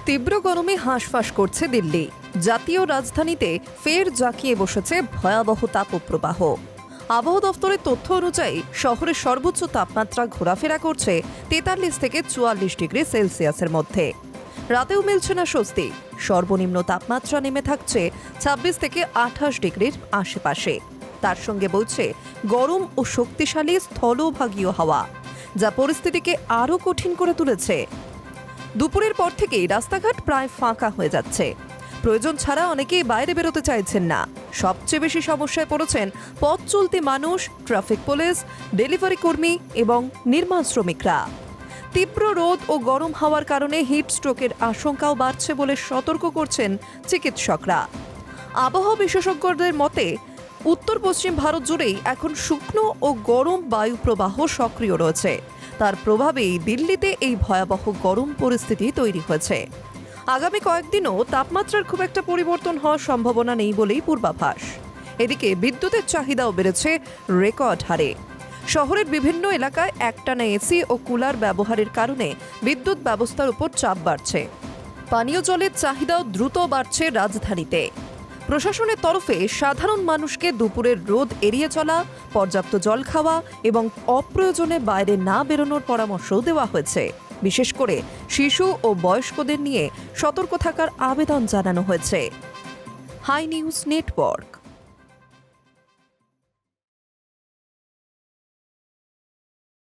তীব্র গরমে হাঁসফাঁস করছে দিল্লি। জাতীয় রাজধানীতে ফের জাঁকিয়ে বসেছে ভয়াবহ তাপপ্রবাহ। আবহাওয়া দফতরের তথ্য অনুযায়ী শহরের সর্বোচ্চ তাপমাত্রা ঘোরাফেরা করছে 43 থেকে 44 ডিগ্রি সেলসিয়াসের মধ্যে। রাতেও মিলছে না স্বস্তি। সর্বনিম্ন তাপমাত্রা নেমে থাকছে 26 থেকে 28 ডিগ্রির আশেপাশে। তার সঙ্গে বইছে গরম ও শক্তিশালী স্থলভাগীয় হাওয়া, যা পরিস্থিতিকে আরও কঠিন করে তুলেছে। দুপুরের পর থেকেই রাস্তাঘাট প্রায় ফাঁকা হয়ে যাচ্ছে। প্রয়োজন ছাড়া অনেকেই বাইরে বেরোতে চাইছেন না। সবচেয়ে বেশি সমস্যায় পড়েছেন পথ চলতি মানুষ, ট্রাফিক পুলিশ, ডেলিভারি কর্মী এবং নির্মাণ শ্রমিকরা। তীব্র রোদ ও গরম হাওয়ার কারণে হিট স্ট্রোকের আশঙ্কাও বাড়ছে বলে সতর্ক করছেন চিকিৎসকরা। আবহাওয়া বিশেষজ্ঞদের মতে উত্তর পশ্চিম ভারত জুড়েই এখন শুকনো ও গরম বায়ু প্রবাহ সক্রিয় রয়েছে। তার প্রভাবেই দিল্লিতে এই ভয়াবহ গরম পরিস্থিতি তৈরি হয়েছে। আগামী কয়েকদিনও তাপমাত্রার খুব একটা পরিবর্তন হওয়ার সম্ভাবনা নেই বলেই পূর্বাভাস। এদিকে বিদ্যুতের চাহিদাও বেড়েছে রেকর্ড হারে। শহরের বিভিন্ন এলাকায় একটানা এসি ও কুলার ব্যবহারের কারণে বিদ্যুৎ ব্যবস্থার উপর চাপ বাড়ছে। পানীয় জলের চাহিদাও দ্রুত বাড়ছে রাজধানীতে। প্রশাসনের তরফে সাধারণ মানুষকে দুপুরের রোদ এড়িয়ে চলা, পর্যাপ্ত জল খাওয়া এবং অপ্রয়োজনে বাইরে না বেরোনোর পরামর্শও দেওয়া হয়েছে। বিশেষ করে শিশু ও বয়স্কদের নিয়ে সতর্ক থাকার আবেদন জানানো হয়েছে। Hi news network.